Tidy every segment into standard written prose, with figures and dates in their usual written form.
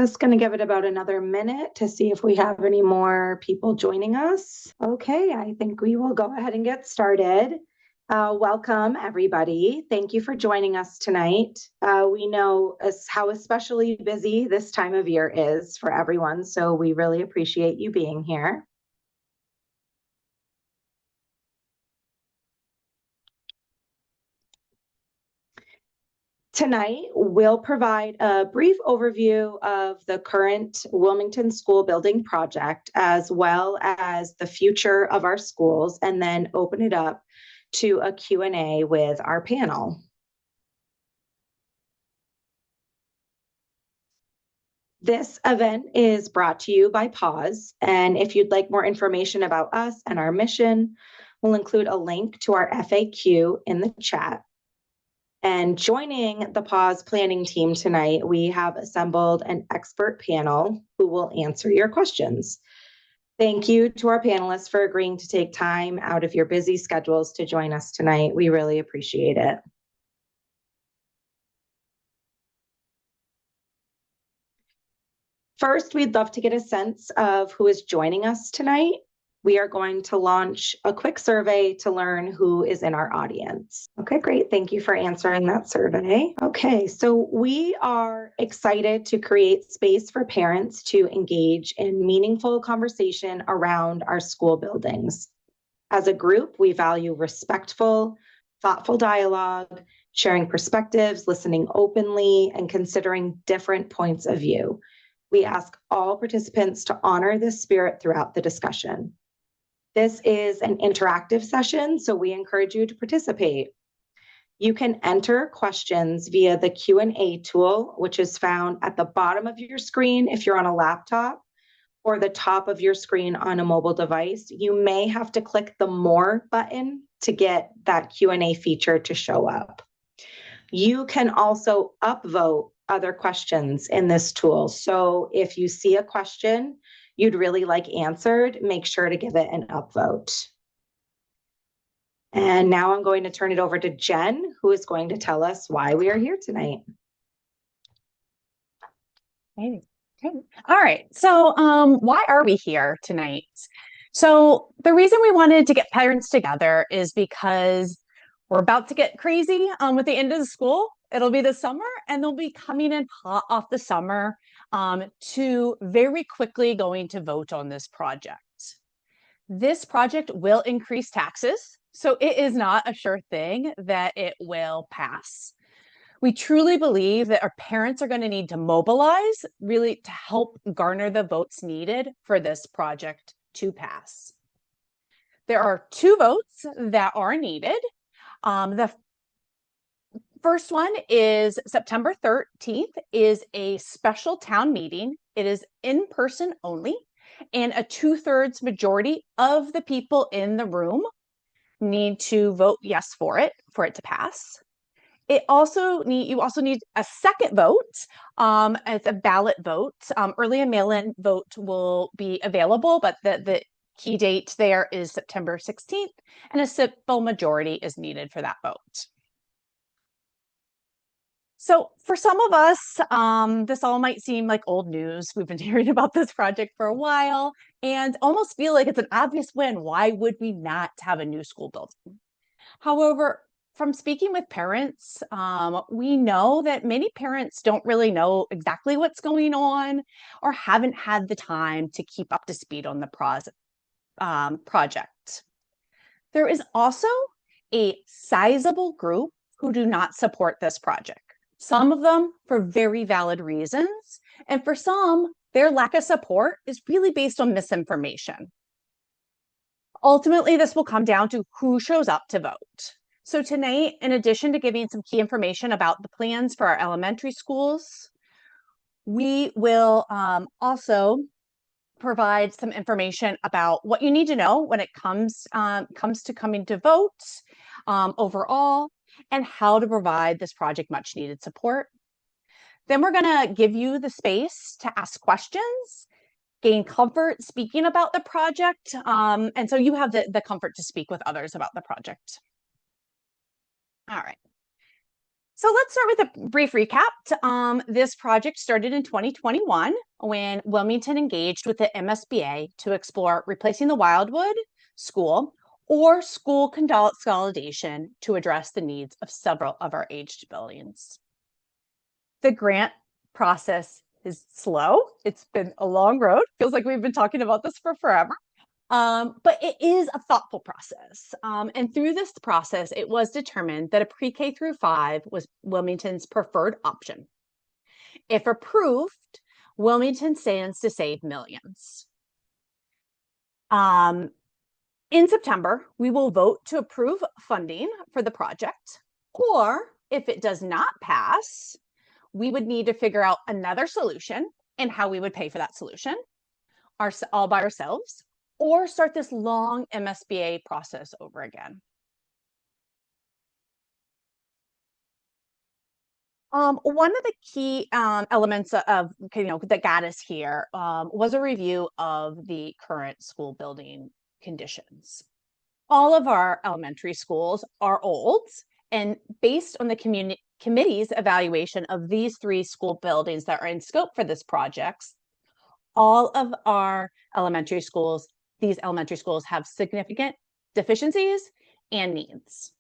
Just going to give it about another minute to see if we have any more people joining us. Okay, I think we will go ahead and get started. Welcome, everybody. Thank you for joining us tonight. We know how especially busy this time of year is for everyone, so we really appreciate you being here. Tonight, we'll provide a brief overview of the current Wilmington school building project, as well as the future of our schools, and then open it up to a Q&A with our panel. This event is brought to you by PAWS, and if you'd like more information about us and our mission, we'll include a link to our FAQ in the chat. And joining the PAWS planning team tonight, we have assembled an expert panel who will answer your questions. Thank you to our panelists for agreeing to take time out of your busy schedules to join us tonight. We really appreciate it. First, we'd love to get a sense of who is joining us tonight. We are going to launch a quick survey to learn who is in our audience. Okay, great. Thank you for answering that survey. Okay, so we are excited to create space for parents to engage in meaningful conversation around our school buildings. As a group, we value respectful, thoughtful dialogue, sharing perspectives, listening openly, and considering different points of view. We ask all participants to honor this spirit throughout the discussion. This is an interactive session, so we encourage you to participate. You can enter questions via the Q&A tool, which is found at the bottom of your screen if you're on a laptop, or the top of your screen on a mobile device. You may have to click the More button to get that Q&A feature to show up. You can also upvote other questions in this tool. So if you see a question you'd really like answered, make sure to give it an upvote. And now I'm going to turn it over to Jen, who is going to tell us why we are here tonight. Hey. Okay. All right. So why are we here tonight? So the reason we wanted to get parents together is because we're about to get crazy with the end of the school. It'll be the summer, and they'll be coming in hot off the summer to very quickly going to vote on this project. This project will increase taxes, so it is not a sure thing that it will pass. We truly believe that our parents are going to need to mobilize really to help garner the votes needed for this project to pass. There are 2 votes that are needed. The first one is September 13th is a special town meeting. It is in person only, and a 2/3 majority of the people in the room need to vote yes for it to pass. You also need a second vote. It's a ballot vote. Early and mail-in vote will be available, but the key date there is September 16th, and a simple majority is needed for that vote. So for some of us, this all might seem like old news. We've been hearing about this project for a while and almost feel like it's an obvious win. Why would we not have a new school building? However, from speaking with parents, we know that many parents don't really know exactly what's going on or haven't had the time to keep up to speed on the project. There is also a sizable group who do not support this project. Some of them for very valid reasons, and for some, their lack of support is really based on misinformation. Ultimately, this will come down to who shows up to vote. So tonight, in addition to giving some key information about the plans for our elementary schools, we will also provide some information about what you need to know when it comes to coming to vote overall, and how to provide this project much needed support. Then we're going to give you the space to ask questions, gain comfort speaking about the project, and so you have the comfort to speak with others about the project. All right. So let's start with a brief recap. This project started in 2021 when Wilmington engaged with the MSBA to explore replacing the Wildwood School or school consolidation to address the needs of several of our aged buildings. The grant process is slow. It's been a long road. Feels like we've been talking about this for forever. But it is a thoughtful process. And through this process, it was determined that a pre-K through 5 was Wilmington's preferred option. If approved, Wilmington stands to save millions. In September, we will vote to approve funding for the project, or if it does not pass, we would need to figure out another solution and how we would pay for that solution all by ourselves, or start this long MSBA process over again. One of the key elements of that got us here was a review of the current school building conditions. All of our elementary schools are old, and based on the committee's evaluation of these 3 school buildings that are in scope for this project, all of our elementary schools, these elementary schools have significant deficiencies and needs.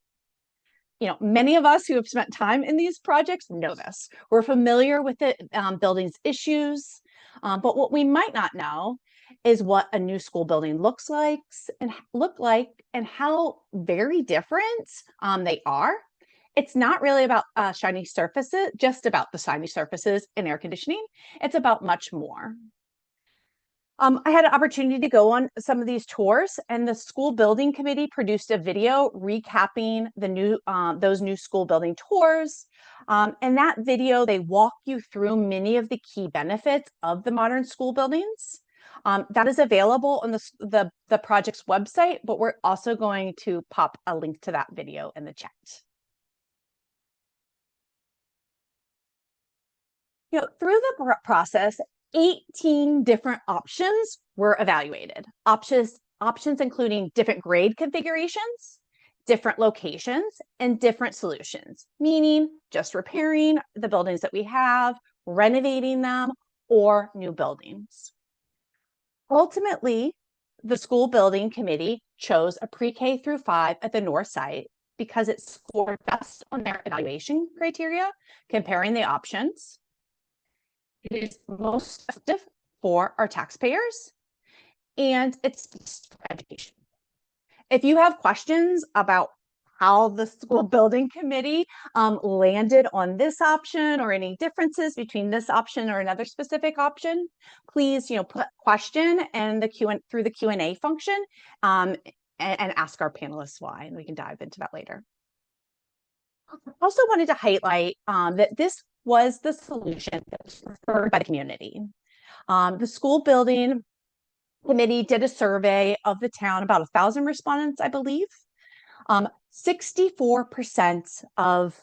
Many of us who have spent time in these projects know this. We're familiar with the building's issues, but what we might not know is what a new school building looks like and how very different they are. It's not really about shiny surfaces, just about the shiny surfaces and air conditioning. It's about much more. I had an opportunity to go on some of these tours, and the school building committee produced a video recapping those new school building tours. In that video, they walk you through many of the key benefits of the modern school buildings. That is available on the project's website, but we're also going to pop a link to that video in the chat. Through the process, 18 different options were evaluated. Options including different grade configurations, different locations, and different solutions, meaning just repairing the buildings that we have, renovating them, or new buildings. Ultimately, the school building committee chose a pre-K through 5 at the north site because it scored best on their evaluation criteria, comparing the options. It is most effective for our taxpayers, and it's best for education. If you have questions about how the school building committee landed on this option or any differences between this option or another specific option, please put question and through the Q&A function and ask our panelists why, and we can dive into that later. I also wanted to highlight that this was the solution that was preferred by the community. The school building committee did a survey of the town, about 1,000 respondents, I believe. 64% of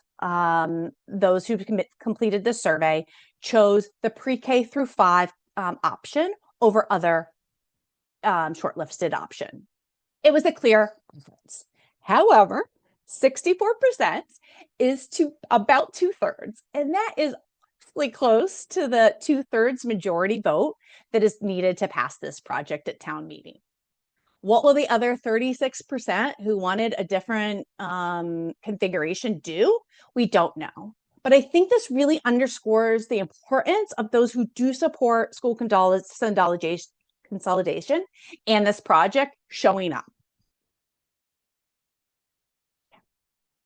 those who completed the survey chose the pre-K through 5 option over other shortlisted option. It was a clear preference. However, 64% is to about 2/3, and that is really close to the 2/3 majority vote that is needed to pass this project at town meeting. What will the other 36% who wanted a different configuration do? We don't know. But I think this really underscores the importance of those who do support school consolidation and this project showing up.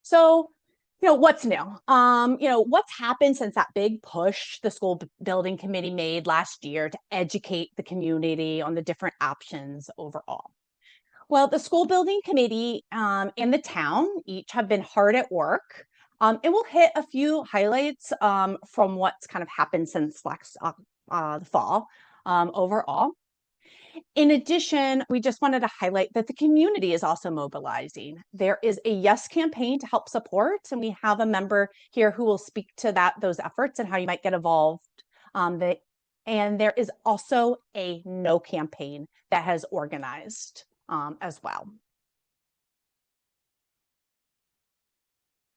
So, what's new? What's happened since that big push the school building committee made last year to educate the community on the different options overall? Well, the school building committee and the town each have been hard at work. And we'll hit a few highlights from what's kind of happened since the fall overall. In addition, we just wanted to highlight that the community is also mobilizing. There is a Yes campaign to help support, and we have a member here who will speak to those efforts and how you might get involved. And there is also a No campaign that has organized as well.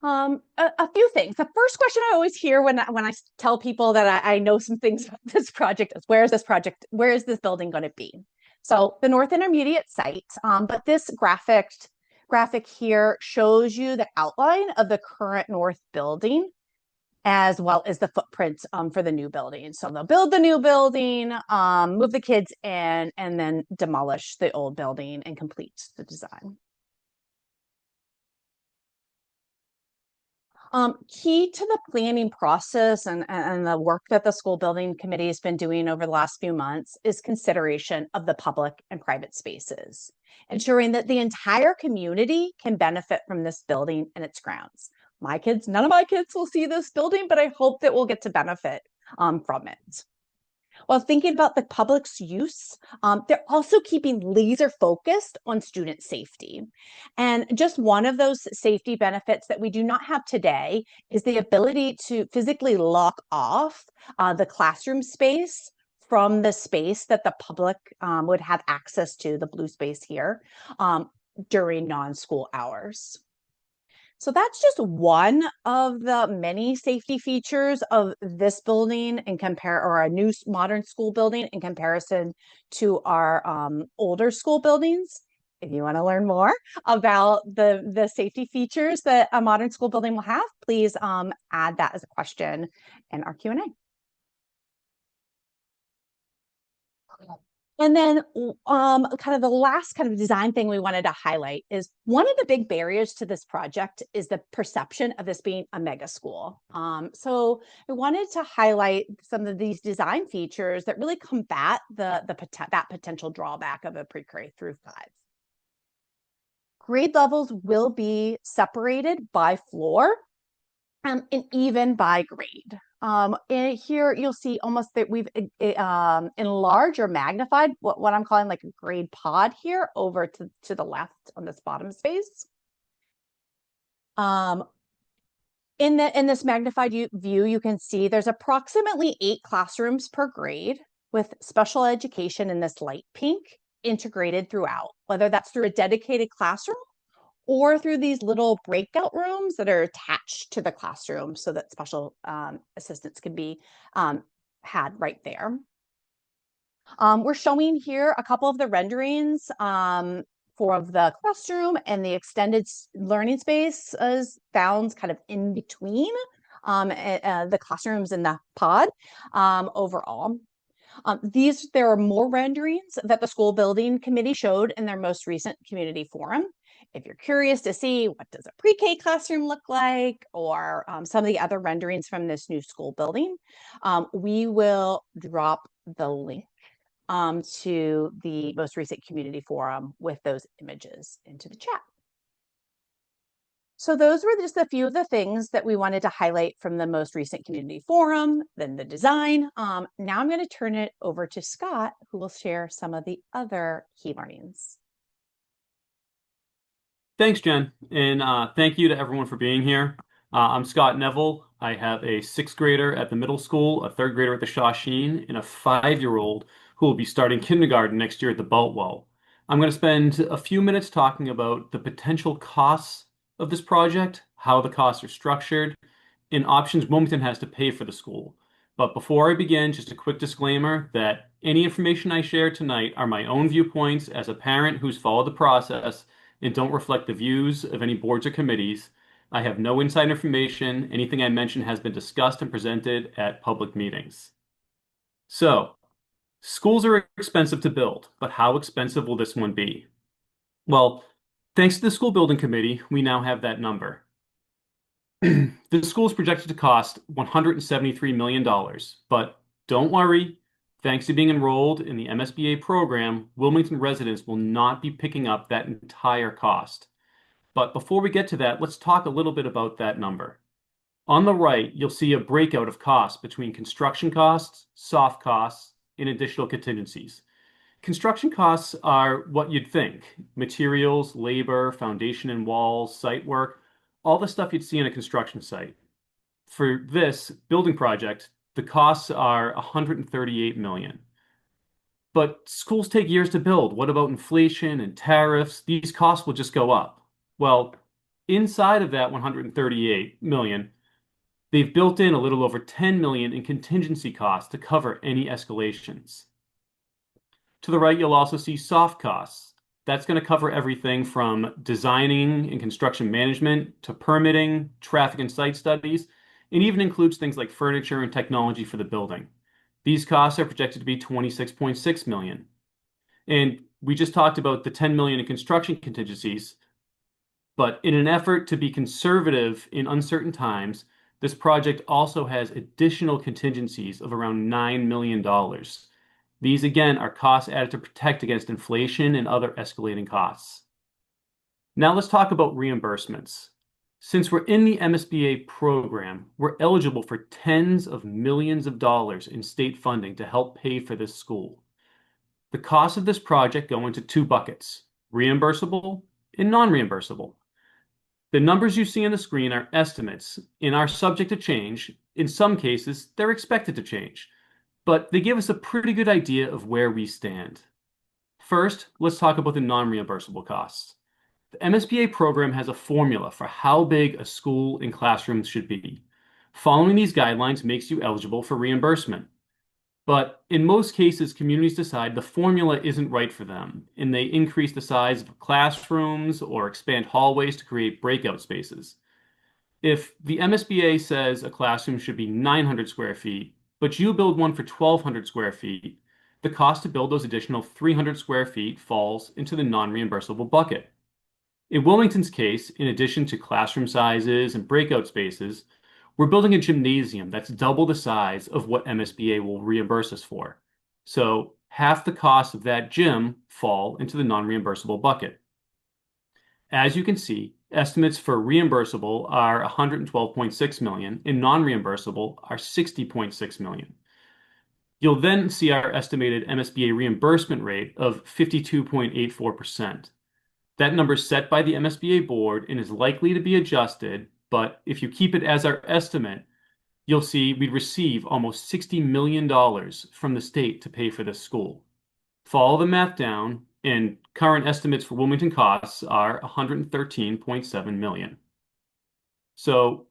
A few things. The first question I always hear when I tell people that I know some things about this project is, where is this project? Where is this building going to be? So the North Intermediate site, but this graphic here shows you the outline of the current North building, as well as the footprint for the new building. So they'll build the new building, move the kids in, and then demolish the old building and complete the design. Key to the planning process and the work that the school building committee has been doing over the last few months is consideration of the public and private spaces, ensuring that the entire community can benefit from this building and its grounds. None of my kids will see this building, but I hope that we'll get to benefit from it. While thinking about the public's use, they're also keeping laser focused on student safety. And just one of those safety benefits that we do not have today is the ability to physically lock off the classroom space from the space that the public would have access to, the blue space here, during non-school hours. So that's just one of the many safety features of this building or a new modern school building in comparison to our older school buildings. If you want to learn more about the safety features that a modern school building will have, please add that as a question in our Q&A. And then kind of the last kind of design thing we wanted to highlight is one of the big barriers to this project is the perception of this being a mega school. So I wanted to highlight some of these design features that really combat that potential drawback of a pre-K through 5. Grade levels will be separated by floor and even by grade. And here you'll see almost that we've enlarged or magnified what I'm calling like a grade pod here over to the left on this bottom space. In this magnified view, you can see there's approximately 8 classrooms per grade with special education in this light pink integrated throughout, whether that's through a dedicated classroom or through these little breakout rooms that are attached to the classroom so that special assistance can be had right there. We're showing here a couple of the renderings for the classroom and the extended learning space is found kind of in between the classrooms and the pod overall. There are more renderings that the school building committee showed in their most recent community forum. If you're curious to see what does a pre-K classroom look like, or some of the other renderings from this new school building, we will drop the link to the most recent community forum with those images into the chat. So those were just a few of the things that we wanted to highlight from the most recent community forum, then the design. Now I'm going to turn it over to Scott, who will share some of the other key learnings. Thanks, Jen, and thank you to everyone for being here. I'm Scott Neville. I have a 6th grader at the middle school, a 3rd grader at the Shawsheen, and a 5-year-old who will be starting kindergarten next year at the Boutwell. I'm going to spend a few minutes talking about the potential costs of this project, how the costs are structured, and options Wilmington has to pay for the school. But before I begin, just a quick disclaimer that any information I share tonight are my own viewpoints as a parent who's followed the process and don't reflect the views of any boards or committees. I have no inside information. Anything I mention has been discussed and presented at public meetings. So, schools are expensive to build, but how expensive will this one be? Well, thanks to the school building committee, we now have that number. The school is projected to cost $173 million, but don't worry. Thanks to being enrolled in the MSBA program, Wilmington residents will not be picking up that entire cost. But before we get to that, let's talk a little bit about that number. On the right, you'll see a breakout of costs between construction costs, soft costs, and additional contingencies. Construction costs are what you'd think: materials, labor, foundation and walls, site work, all the stuff you'd see in a construction site. For this building project, the costs are $138 million. But schools take years to build. What about inflation and tariffs? These costs will just go up. Well, Inside of that 138 million, they've built in a little over 10 million in contingency costs to cover any escalations. To the right, you'll also see soft costs. That's going to cover everything from designing and construction management to permitting, traffic and site studies, and even includes things like furniture and technology for the building. These costs are projected to be 26.6 million. And we just talked about the 10 million in construction contingencies, but in an effort to be conservative in uncertain times, this project also has additional contingencies of around $9 million. These, again, are costs added to protect against inflation and other escalating costs. Now let's talk about reimbursements. Since we're in the MSBA program, we're eligible for tens of millions of dollars in state funding to help pay for this school. The costs of this project go into two buckets, reimbursable and non-reimbursable. The numbers you see on the screen are estimates and are subject to change. In some cases, they're expected to change, but they give us a pretty good idea of where we stand. First, let's talk about the non-reimbursable costs. The MSBA program has a formula for how big a school and classrooms should be. Following these guidelines makes you eligible for reimbursement. But in most cases, communities decide the formula isn't right for them, and they increase the size of classrooms or expand hallways to create breakout spaces. If the MSBA says a classroom should be 900 square feet, but you build one for 1,200 square feet, the cost to build those additional 300 square feet falls into the non-reimbursable bucket. In Wilmington's case, in addition to classroom sizes and breakout spaces, we're building a gymnasium that's double the size of what MSBA will reimburse us for. So half the cost of that gym fall into the non-reimbursable bucket. As you can see, estimates for reimbursable are 112.6 million and non-reimbursable are 60.6 million. You'll then see our estimated MSBA reimbursement rate of 52.84%. That number is set by the MSBA board and is likely to be adjusted, but if you keep it as our estimate, you'll see we'd receive almost $60 million from the state to pay for this school. Follow the math down, and current estimates for Wilmington costs are $113.7 million. So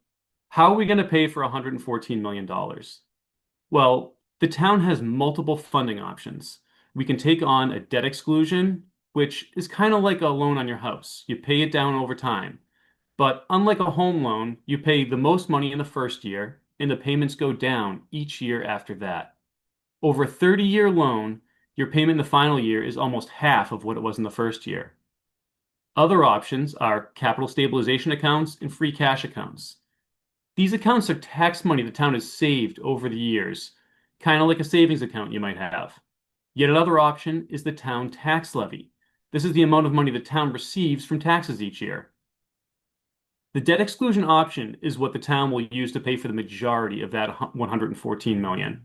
how are we going to pay for $114 million? Well, the town has multiple funding options. We can take on a debt exclusion, which is kind of like a loan on your house. You pay it down over time. But unlike a home loan, you pay the most money in the first year, and the payments go down each year after that. Over a 30-year loan, your payment in the final year is almost half of what it was in the first year. Other options are capital stabilization accounts and free cash accounts. These accounts are tax money the town has saved over the years, kind of like a savings account you might have. Yet another option is the town tax levy. This is the amount of money the town receives from taxes each year. The debt exclusion option is what the town will use to pay for the majority of that $114 million.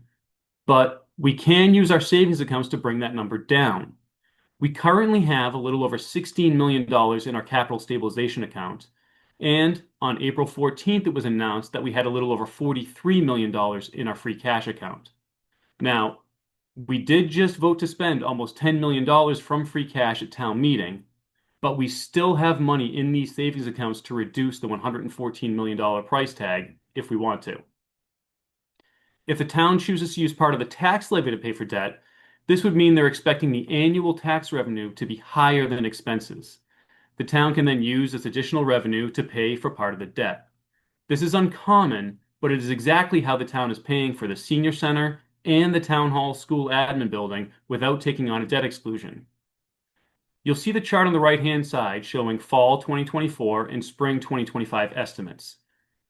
But we can use our savings accounts to bring that number down. We currently have a little over $16 million in our capital stabilization account. And on April 14th, it was announced that we had a little over $43 million in our free cash account. Now, we did just vote to spend almost $10 million from free cash at town meeting, but we still have money in these savings accounts to reduce the $114 million price tag if we want to. If the town chooses to use part of the tax levy to pay for debt, this would mean they're expecting the annual tax revenue to be higher than expenses. The town can then use this additional revenue to pay for part of the debt. This is uncommon, but it is exactly how the town is paying for the senior center and the town hall school admin building without taking on a debt exclusion. You'll see the chart on the right-hand side showing fall 2024 and spring 2025 estimates.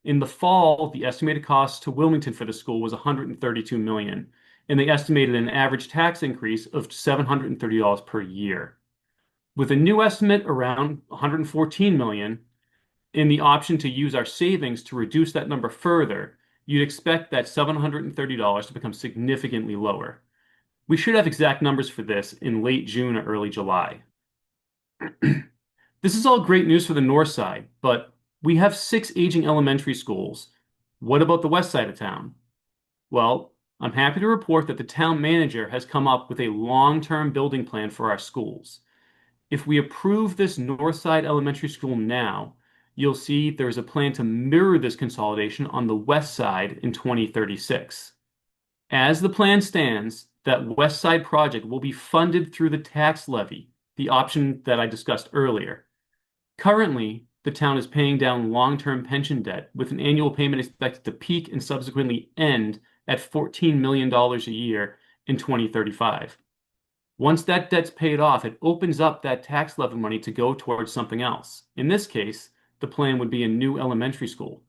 In the fall, the estimated cost to Wilmington for the school was $132 million, and they estimated an average tax increase of $730 per year. With a new estimate around $114 million, and the option to use our savings to reduce that number further, you'd expect that $730 to become significantly lower. We should have exact numbers for this in late June or early July. This is all great news for the north side, but we have 6 aging elementary schools. What about the west side of town? Well, I'm happy to report that the town manager has come up with a long-term building plan for our schools. If we approve this north side elementary school now, you'll see there's a plan to mirror this consolidation on the west side in 2036. As the plan stands, that west side project will be funded through the tax levy, the option that I discussed earlier. Currently, the town is paying down long-term pension debt with an annual payment expected to peak and subsequently end at $14 million a year in 2035. Once that debt's paid off, it opens up that tax levy money to go towards something else. In this case, the plan would be a new elementary school.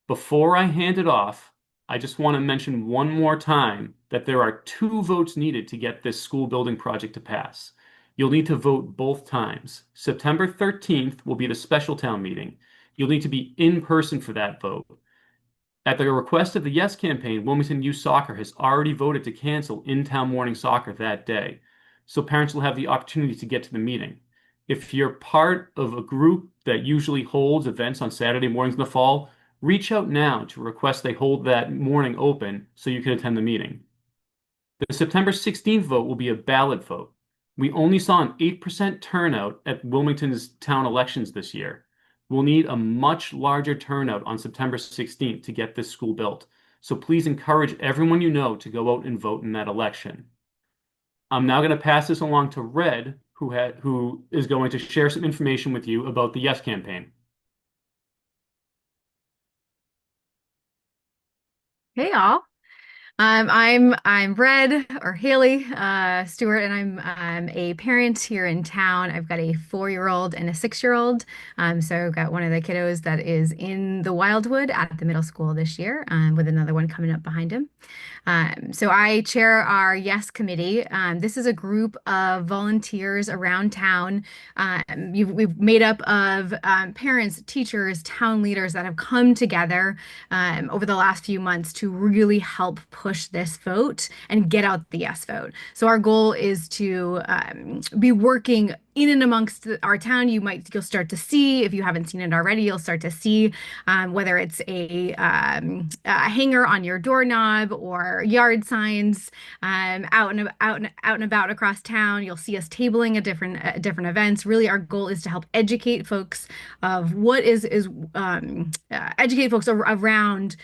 Before I hand it off, I just want to mention one more time that there are 2 votes needed to get this school building project to pass. You'll need to vote both times. September 13th will be the special town meeting. You'll need to be in person for that vote. At the request of the Yes campaign, Wilmington Youth Soccer has already voted to cancel in-town morning soccer that day, so parents will have the opportunity to get to the meeting. If you're part of a group that usually holds events on Saturday mornings in the fall, reach out now to request they hold that morning open so you can attend the meeting. The September 16th vote will be a ballot vote. We only saw an 8% turnout at Wilmington's town elections this year. We'll need a much larger turnout on September 16th to get this school built. So please encourage everyone you know to go out and vote in that election. I'm now going to pass this along to Red, who is going to share some information with you about the Yes campaign. Hey y'all. I'm Red or Haley Stewart, and I'm a parent here in town. I've got a 4-year-old and a 6-year-old. So I've got one of the kiddos that is in the Wildwood at the middle school this year, with another one coming up behind him. So I chair our Yes Committee. This is a group of volunteers around town. We've made up of parents, teachers, town leaders that have come together over the last few months to really help push this vote and get out the yes vote. So our goal is to be working in and amongst our town. You'll start to see, if you haven't seen it already, you'll start to see whether it's a hanger on your doorknob or yard signs out and about across town. You'll see us tabling at different events. Really, our goal is to help educate folks of what educate folks around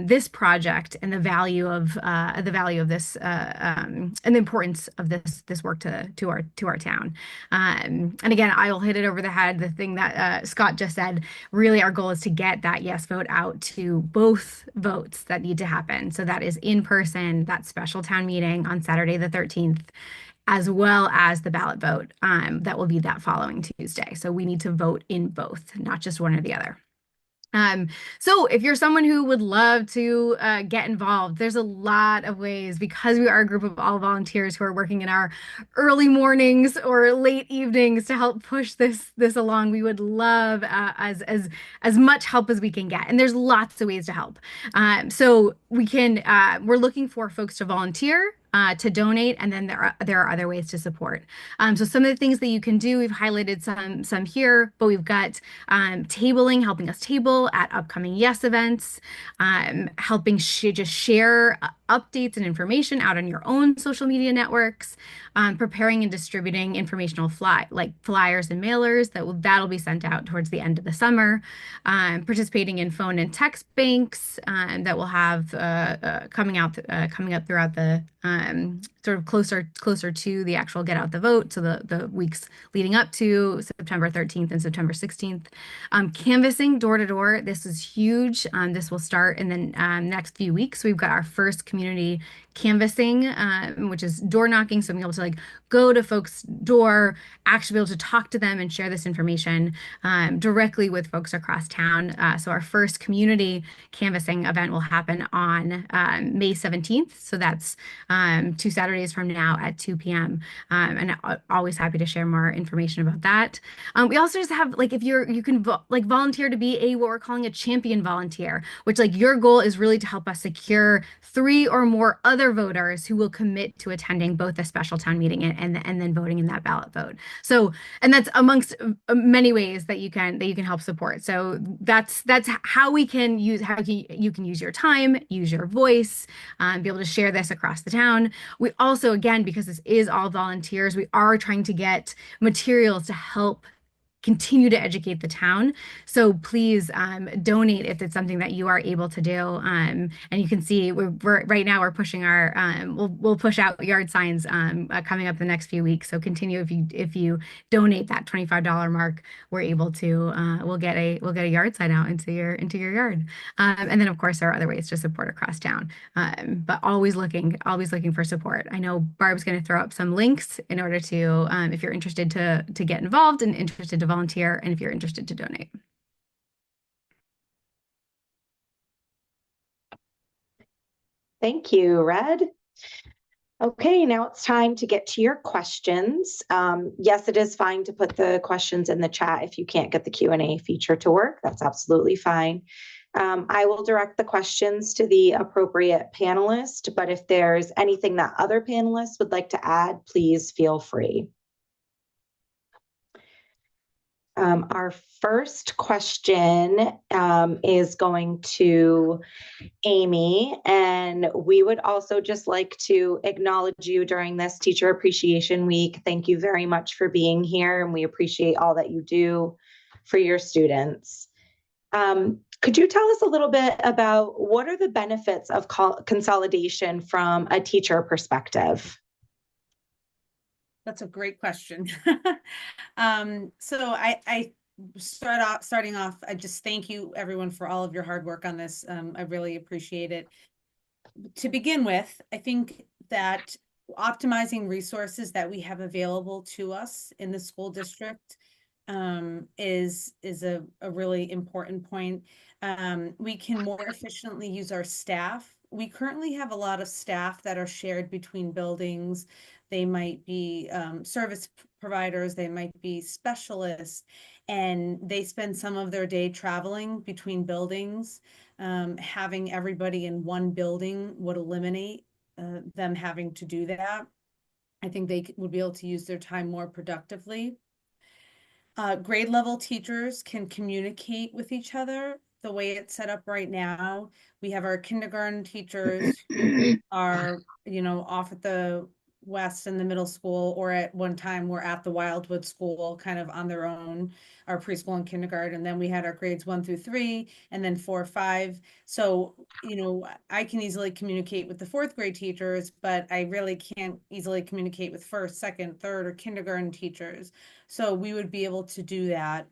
this project and the value of this and the importance of this work to our town. And again, I will hit it over the head. The thing that Scott just said, really our goal is to get that yes vote out to both votes that need to happen. So that is in person, that special town meeting on Saturday the 13th, as well as the ballot vote that will be that following Tuesday. So we need to vote in both, not just one or the other. So if you're someone who would love to get involved, there's a lot of ways, because we are a group of all volunteers who are working in our early mornings or late evenings to help push this along. We would love as much help as we can get, and there's lots of ways to help. So we're looking for folks to volunteer, to donate, and then there are other ways to support. So some of the things that you can do, we've highlighted some here, but we've got tabling, helping us table at upcoming Yes events, helping just share updates and information out on your own social media networks, preparing and distributing informational flyers and mailers that'll be sent out towards the end of the summer, participating in phone and text banks that we'll have coming up throughout the sort of closer to the actual get out the vote, so the weeks leading up to September 13th and September 16th. Canvassing door to door, this is huge. This will start in the next few weeks. We've got our first community canvassing, which is door knocking, so being able to go to folks' door, actually be able to talk to them and share this information directly with folks across town. So our first community canvassing event will happen on May 17th. So that's 2 Saturdays from now at 2 p.m. And always happy to share more information about that. We also just have, if you can volunteer to be what we're calling a champion volunteer, which your goal is really to help us secure 3 or more other voters who will commit to attending both the special town meeting and then voting in that ballot vote. So, and that's amongst many ways that you can help support. So that's how you can use your time, use your voice, be able to share this across the town. We also, again, because this is all volunteers, we are trying to get materials to help continue to educate the town. So please donate if it's something that you are able to do. And you can see we're right now we're pushing our we'll push out yard signs coming up the next few weeks. So continue if you donate that $25 mark, we're able to we'll get a yard sign out into your yard. And then of course there are other ways to support across town. But always looking for support. I know Barb's going to throw up some links in order to if you're interested to get involved and interested to volunteer, and if you're interested to donate. Thank you, Red. Okay, now it's time to get to your questions. Yes, it is fine to put the questions in the chat if you can't get the Q&A feature to work. That's absolutely fine. I will direct the questions to the appropriate panelist, but if there's anything that other panelists would like to add, please feel free. Our first question is going to Amy, and we would also just like to acknowledge you during this Teacher Appreciation Week. Thank you very much for being here, and we appreciate all that you do for your students. Could you tell us a little bit about what are the benefits of consolidation from a teacher perspective? That's a great question. So I starting off, I just thank you everyone for all of your hard work on this. I really appreciate it. To begin with, I think that optimizing resources that we have available to us in the school district is a really important point. We can more efficiently use our staff. We currently have a lot of staff that are shared between buildings. They might be service providers, they might be specialists, and they spend some of their day traveling between buildings. Having everybody in one building would eliminate them having to do that. I think they would be able to use their time more productively. Grade level teachers can communicate with each other. The way it's set up right now, we have our kindergarten teachers who are, off at the West in the middle school, or at one time we're at the Wildwood School kind of on their own, our preschool and kindergarten. Then we had our grades 1 through 3 and then 4, 5. So, I can easily communicate with the 4th grade teachers, but I really can't easily communicate with 1st, 2nd, 3rd, or kindergarten teachers. So we would be able to do that.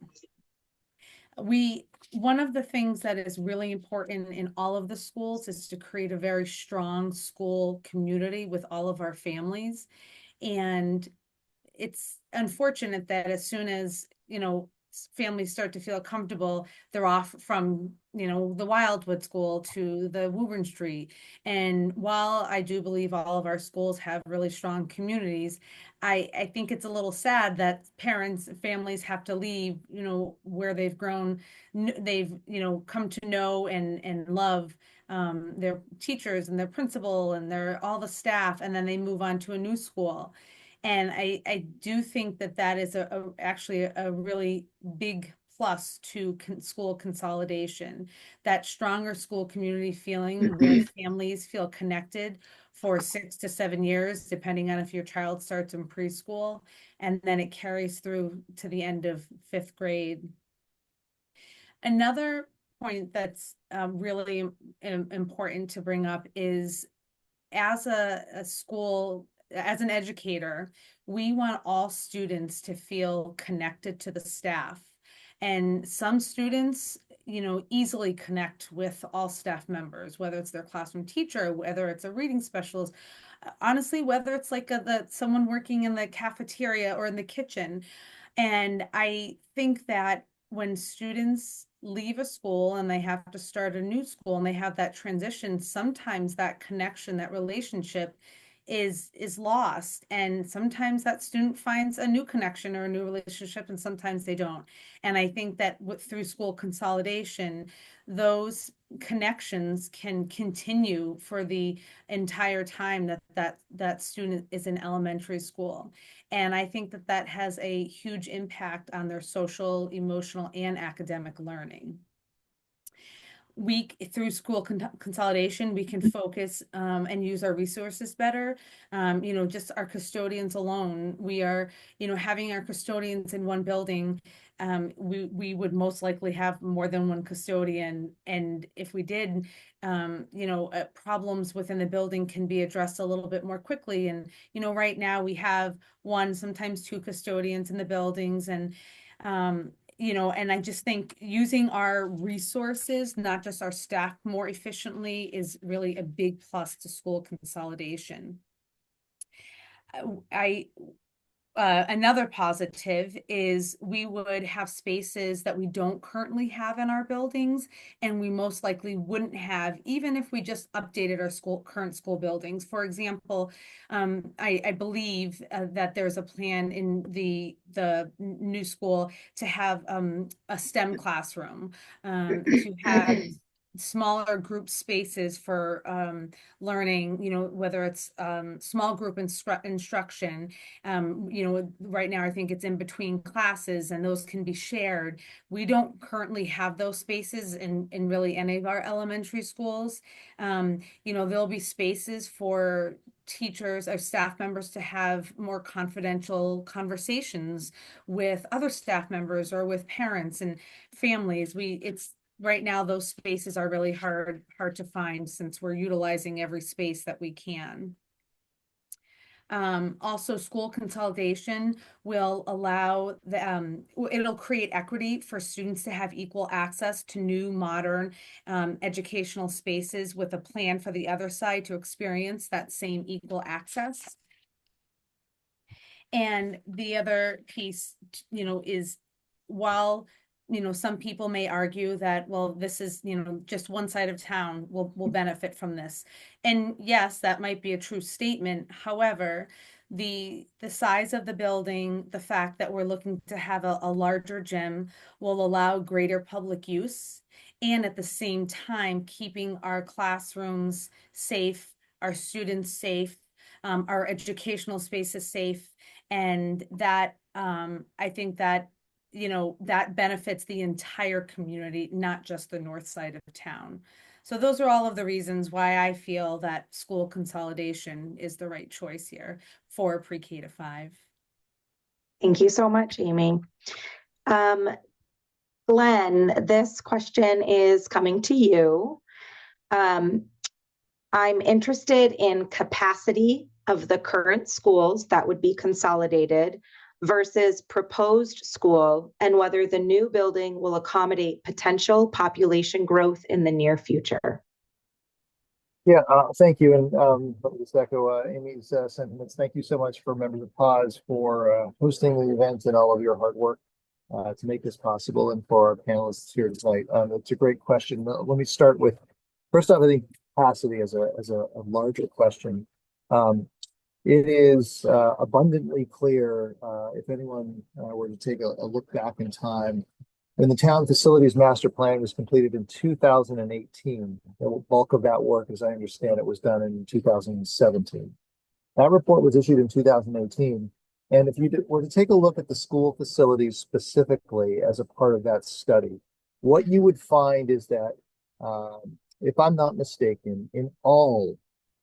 One of the things that is really important in all of the schools is to create a very strong school community with all of our families. And it's unfortunate that as soon as, families start to feel comfortable, they're off from, the Wildwood School to the Woburn Street. And while I do believe all of our schools have really strong communities, I think it's a little sad that parents, families have to leave, where they've grown, they've, come to know and love their teachers and their principal and all the staff, and then they move on to a new school. And I do think that is actually a really big plus to school consolidation, that stronger school community feeling where families feel connected for 6 to 7 years, depending on if your child starts in preschool, and then it carries through to the end of 5th grade. Another point that's really important to bring up is, as a school, as an educator, we want all students to feel connected to the staff. And some students, easily connect with all staff members, whether it's their classroom teacher, whether it's a reading specialist, honestly, whether it's like someone working in the cafeteria or in the kitchen. And I think that when students leave a school and they have to start a new school and they have that transition, sometimes that connection, that relationship is lost, and sometimes that student finds a new connection or a new relationship, and sometimes they don't. And I think that through school consolidation, those connections can continue for the entire time that student is in elementary school. And I think that has a huge impact on their social, emotional, and academic learning. through school consolidation, we can focus and use our resources better. Just our custodians alone, we are, having our custodians in one building, we would most likely have more than one custodian. And if we did, problems within the building can be addressed a little bit more quickly. And, right now we have one, sometimes two custodians in the buildings. And, and I just think using our resources, not just our staff, more efficiently is really a big plus to school consolidation. Another positive is we would have spaces that we don't currently have in our buildings, and we most likely wouldn't have even if we just updated our current school buildings. For example, I believe that there's a plan in the new school to have a STEM classroom, to have smaller group spaces for learning, whether it's small group instruction. Right now I think it's in between classes and those can be shared. We don't currently have those spaces in really any of our elementary schools. There'll be spaces for teachers or staff members to have more confidential conversations with other staff members or with parents and families. Right now, those spaces are really hard to find since we're utilizing every space that we can. Also, school consolidation will allow it'll create equity for students to have equal access to new modern educational spaces, with a plan for the other side to experience that same equal access. And the other piece, is while some people may argue that, well, this is, just one side of town will benefit from this. And yes, that might be a true statement. However, the size of the building, the fact that we're looking to have a larger gym will allow greater public use, and at the same time, keeping our classrooms safe, our students safe, our educational spaces safe. And that, I think that that benefits the entire community, not just the north side of town. So those are all of the reasons why I feel that school consolidation is the right choice here for pre-K to 5. Thank you so much, Amy. Glenn, this question is coming to you. I'm interested in capacity of the current schools that would be consolidated versus proposed school, and whether the new building will accommodate potential population growth in the near future. Yeah, thank you. And let me just echo Amy's sentiments. Thank you so much for members of PAWS for hosting the event and all of your hard work to make this possible, and for our panelists here tonight. It's a great question. Let me start with, first off, I think capacity as a larger question. It is abundantly clear, if anyone were to take a look back in time, when the town facilities master plan was completed in 2018, the bulk of that work, as I understand it, was done in 2017. That report was issued in 2018. And if you were to take a look at the school facilities specifically as a part of that study, what you would find is that, if I'm not mistaken, in all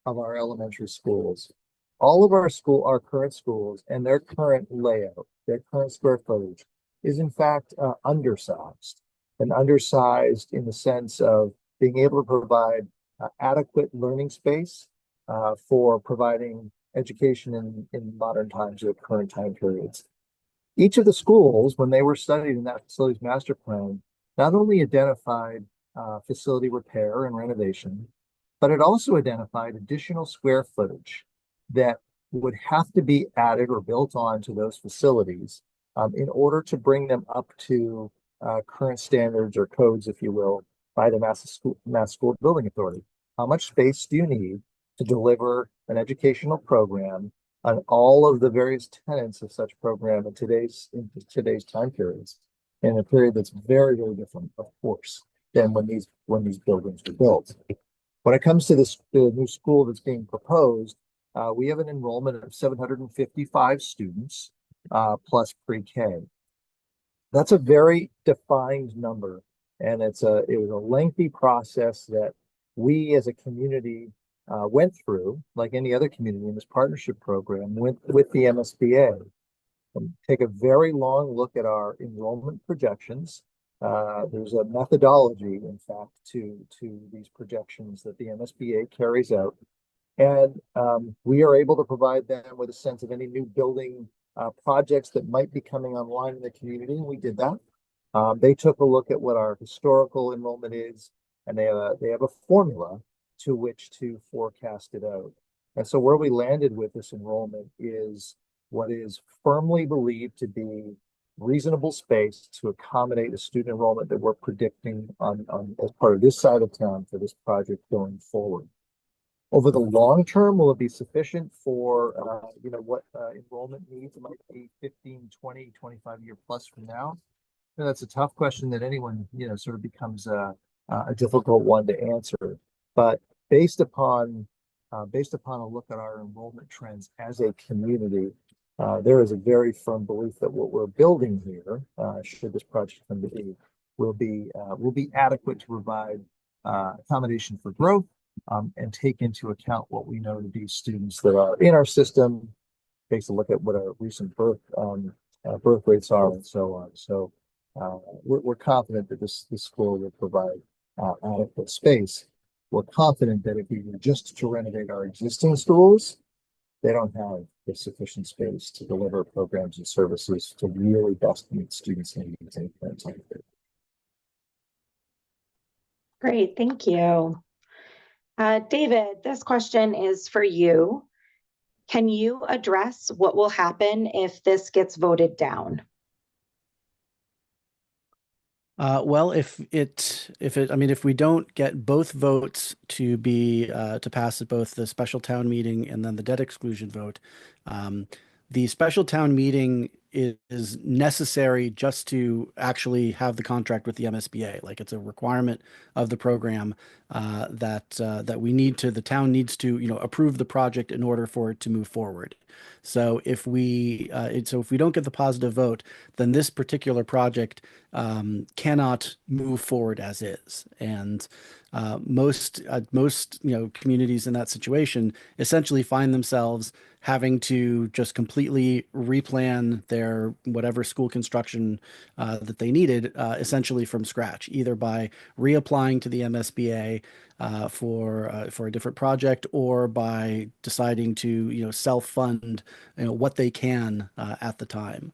of our elementary schools, all of our current schools and their current layout, their current square footage is in fact undersized, and undersized in the sense of being able to provide adequate learning space for providing education in modern times or current time periods. Each of the schools, when they were studied in that facilities master plan, not only identified facility repair and renovation, but it also identified additional square footage that would have to be added or built on to those facilities in order to bring them up to current standards or codes, if you will, by the Mass School Building Authority. How much space do you need to deliver an educational program on all of the various tenets of such program in today's time periods, in a period that's very, very different, of course, than when these buildings were built. When it comes to the new school that's being proposed, we have an enrollment of 755 students plus pre-K. That's a very defined number, And it was a lengthy process that we as a community went through, like any other community in this partnership program, with the MSBA. Take a very long look at our enrollment projections. There's a methodology, in fact, to these projections that the MSBA carries out. And we are able to provide them with a sense of any new building projects that might be coming online in the community, and we did that. They took a look at what our historical enrollment is, and they have a formula to which to forecast it out. And so where we landed with this enrollment is what is firmly believed to be reasonable space to accommodate the student enrollment that we're predicting on as part of this side of town for this project going forward. Over the long term, will it be sufficient for what enrollment needs might be 15, 20, 25 year plus from now? And that's a tough question that anyone sort of becomes a difficult one to answer. But based upon a look at our enrollment trends as a community, there is a very firm belief that what we're building here, should this project come to be, will be adequate to provide accommodation for growth, and take into account what we know to be students that are in our system, takes a look at what our recent birth rates are, and so on. So we're confident that this school will provide adequate space. We're confident that if we were just to renovate our existing schools, they don't have the sufficient space to deliver programs and services to really best meet students' needs in current time. Great, thank you. David, this question is for you. Can you address what will happen if this gets voted down? Well, if we don't get both votes to be to pass at both the special town meeting and then the debt exclusion vote, the special town meeting is necessary just to actually have the contract with the MSBA. Like, it's a requirement of the program that the town needs to approve the project in order for it to move forward. So if we don't get the positive vote, then this particular project cannot move forward as is. And most communities in that situation essentially find themselves having to just completely replan their whatever school construction that they needed, essentially from scratch, either by reapplying to the MSBA for a different project, or by deciding to self-fund what they can at the time.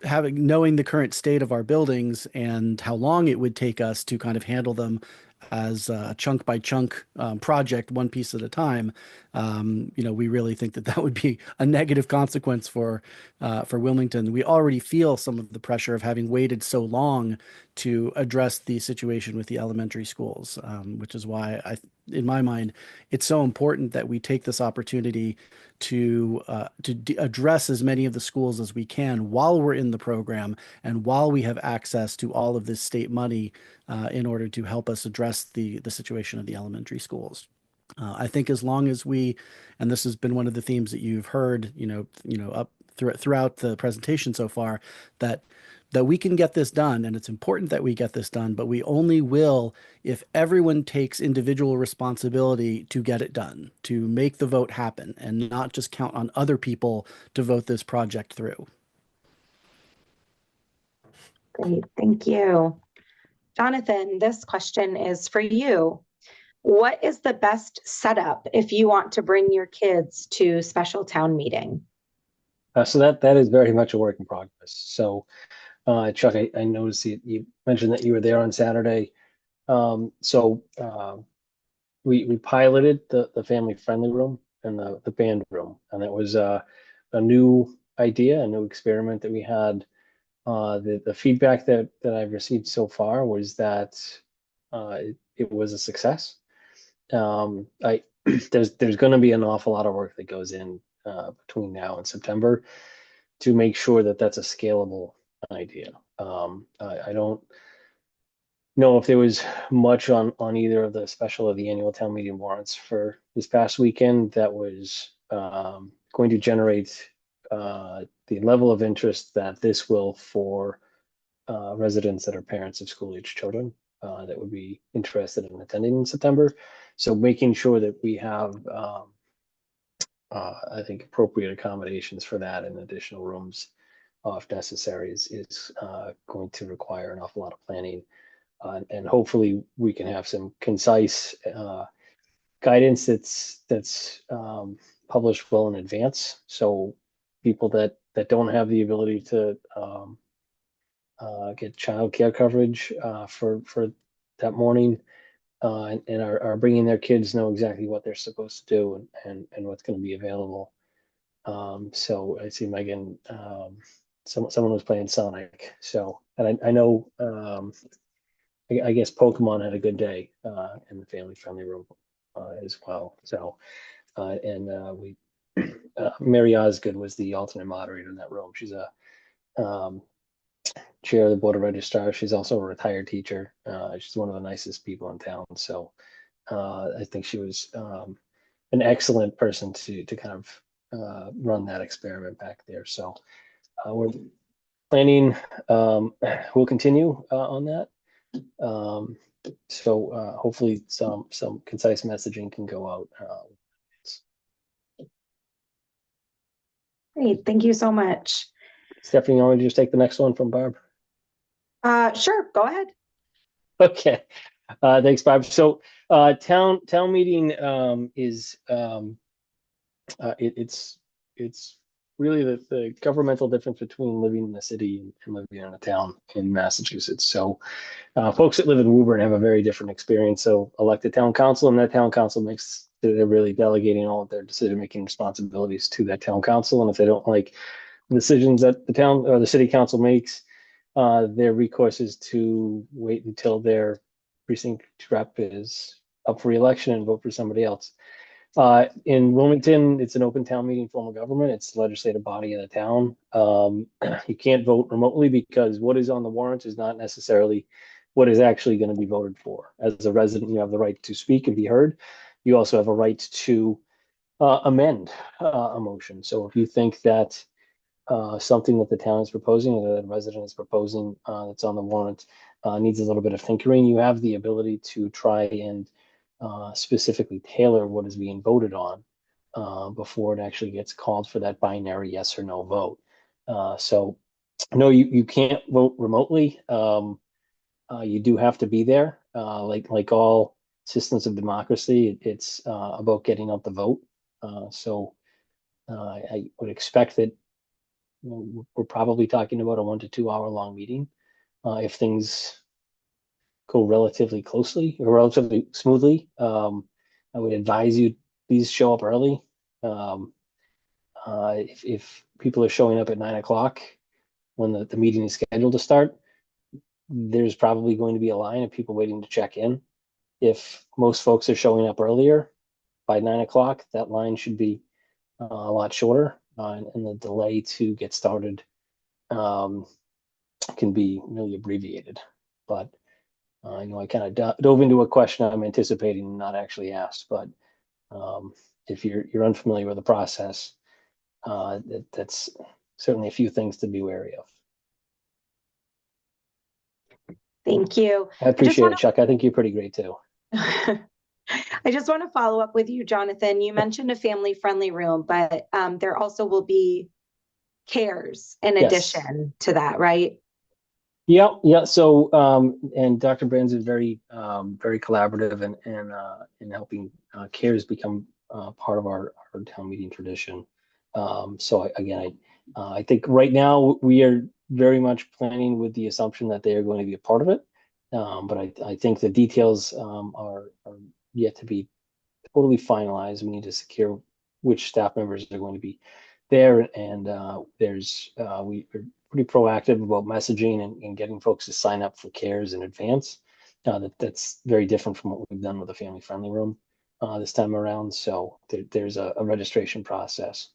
Knowing the current state of our buildings and how long it would take us to kind of handle them as a chunk by chunk project, one piece at a time, we really think that would be a negative consequence for Wilmington. We already feel some of the pressure of having waited so long to address the situation with the elementary schools, which is why in my mind, it's so important that we take this opportunity to address as many of the schools as we can while we're in the program and while we have access to all of this state money in order to help us address the situation of the elementary schools. I think as long as and this has been one of the themes that you've heard, up throughout the presentation so far, that we can get this done, and it's important that we get this done, but we only will if everyone takes individual responsibility to get it done, to make the vote happen, and not just count on other people to vote this project through. Great, thank you. Jonathan, this question is for you. What is the best setup if you want to bring your kids to special town meeting? So that is very much a work in progress. So Chuck, I noticed you mentioned that you were there on Saturday. We piloted the family friendly room and the band room, and it was a new idea, a new experiment that we had. The feedback that I've received so far was that it was a success. There's going to be an awful lot of work that goes in between now and September to make sure that that's a scalable idea. I don't know if there was much on either of the special or the annual town meeting warrants for this past weekend that was going to generate the level of interest that this will for residents that are parents of school-age children that would be interested in attending in September. So making sure that we have, I think, appropriate accommodations for that and additional rooms if necessary is going to require an awful lot of planning. And hopefully we can have some concise guidance that's published well in advance. So people that don't have the ability to get child care coverage for that morning and are bringing their kids know exactly what they're supposed to do and what's going to be available. So I see Megan, someone was playing Sonic. So, and I know, I guess Pokemon had a good day in the family-friendly room as well. So, we Mary Osgood was the alternate moderator in that room. She's a chair of the board of registrars. She's also a retired teacher. She's one of the nicest people in town. So I think she was an excellent person to kind of run that experiment back there. So we're planning, we'll continue on that. So hopefully some concise messaging can go out. Great, thank you so much. Stephanie, you want to just take the next one from Barb? Sure, go ahead. Okay, thanks, Barb. So town meeting is it's really the governmental difference between living in a city and living in a town in Massachusetts. So folks that live in Woburn have a very different experience. So elected town council, and that town council they're really delegating all of their decision-making responsibilities to that town council. And if they don't like the decisions that the town or the city council makes, their recourse is to wait until their precinct rep is up for re-election and vote for somebody else. In Wilmington, it's an open town meeting form of government. It's the legislative body of the town. You can't vote remotely because what is on the warrant is not necessarily what is actually going to be voted for. As a resident, you have the right to speak and be heard. You also have a right to amend a motion. So if you think that something that the town is proposing or that a resident is proposing that's on the warrant needs a little bit of tinkering, you have the ability to try and specifically tailor what is being voted on before it actually gets called for that binary yes or no vote. So no, you can't vote remotely. You do have to be there. Like all systems of democracy, it's about getting out the vote. So I would expect that we're probably talking about a 1 to 2 hour long meeting. If things go relatively closely or relatively smoothly, I would advise you please show up early. If people are showing up at 9 o'clock when the meeting is scheduled to start, there's probably going to be a line of people waiting to check in. If most folks are showing up earlier by 9 o'clock, that line should be a lot shorter, and the delay to get started can be really abbreviated. But I kind of dove into a question I'm anticipating, not actually asked. But if you're unfamiliar with the process, that's certainly a few things to be wary of. Thank you. I appreciate it, Chuck. I think you're pretty great too. I just want to follow up with you, Jonathan. You mentioned a family-friendly room, but there also will be CARES in addition to that, right? Yeah. So, and Dr. Brands is very collaborative in helping CARES become part of our town meeting tradition. So I think right now we are very much planning with the assumption that they are going to be a part of it. But I think the details are yet to be totally finalized. We need to secure which staff members are going to be there, and we're pretty proactive about messaging and getting folks to sign up for CARES in advance. That's very different from what we've done with the family-friendly room this time around. So there's a registration process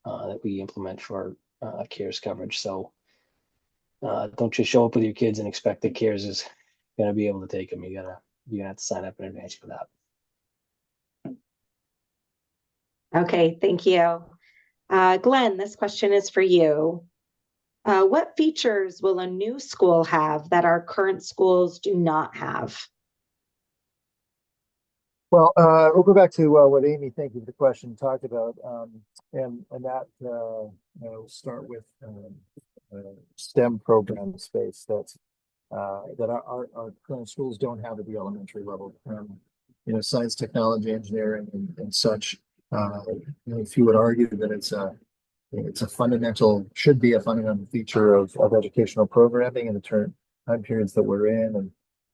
that we implement for CARES coverage. So don't just show up with your kids and expect that CARES is going to be able to take them. You're gonna have to sign up in advance for that. Okay, thank you. Glenn, this question is for you. What features will a new school have that our current schools do not have? Well, we'll go back to what Amy, thank you for the question, talked about, and that start with STEM program space that our current schools don't have at the elementary level. Science, technology, engineering, and such. If you would argue that it's a fundamental, should be a fundamental feature of educational programming in the time periods that we're in,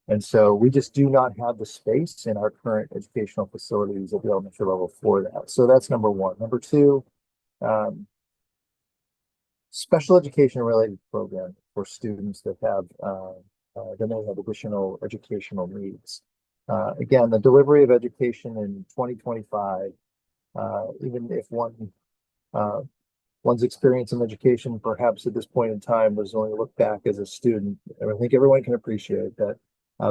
and so we just do not have the space in our current educational facilities at the elementary level for that. So that's number one. Number two, special education related programs for students that may have additional educational needs. Again, the delivery of education in 2025, even if one's experience in education perhaps at this point in time was only looked back as a student, and I think everyone can appreciate that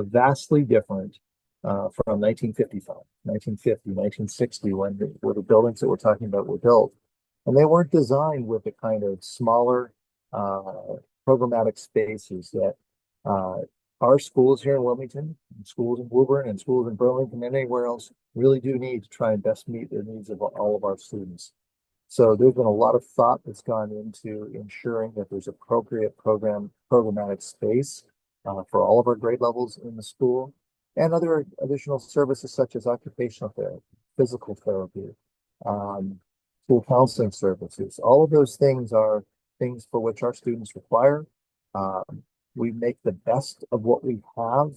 vastly different from 1955, 1950, 1960, when the buildings that we're talking about were built. And they weren't designed with the kind of smaller programmatic spaces that our schools here in Wilmington, and schools in Woburn, and schools in Burlington, and anywhere else really do need to try and best meet the needs of all of our students. So there's been a lot of thought that's gone into ensuring that there's appropriate programmatic space for all of our grade levels in the school, and other additional services such as occupational therapy, physical therapy, school counseling services. All of those things are things for which our students require. We make the best of what we have from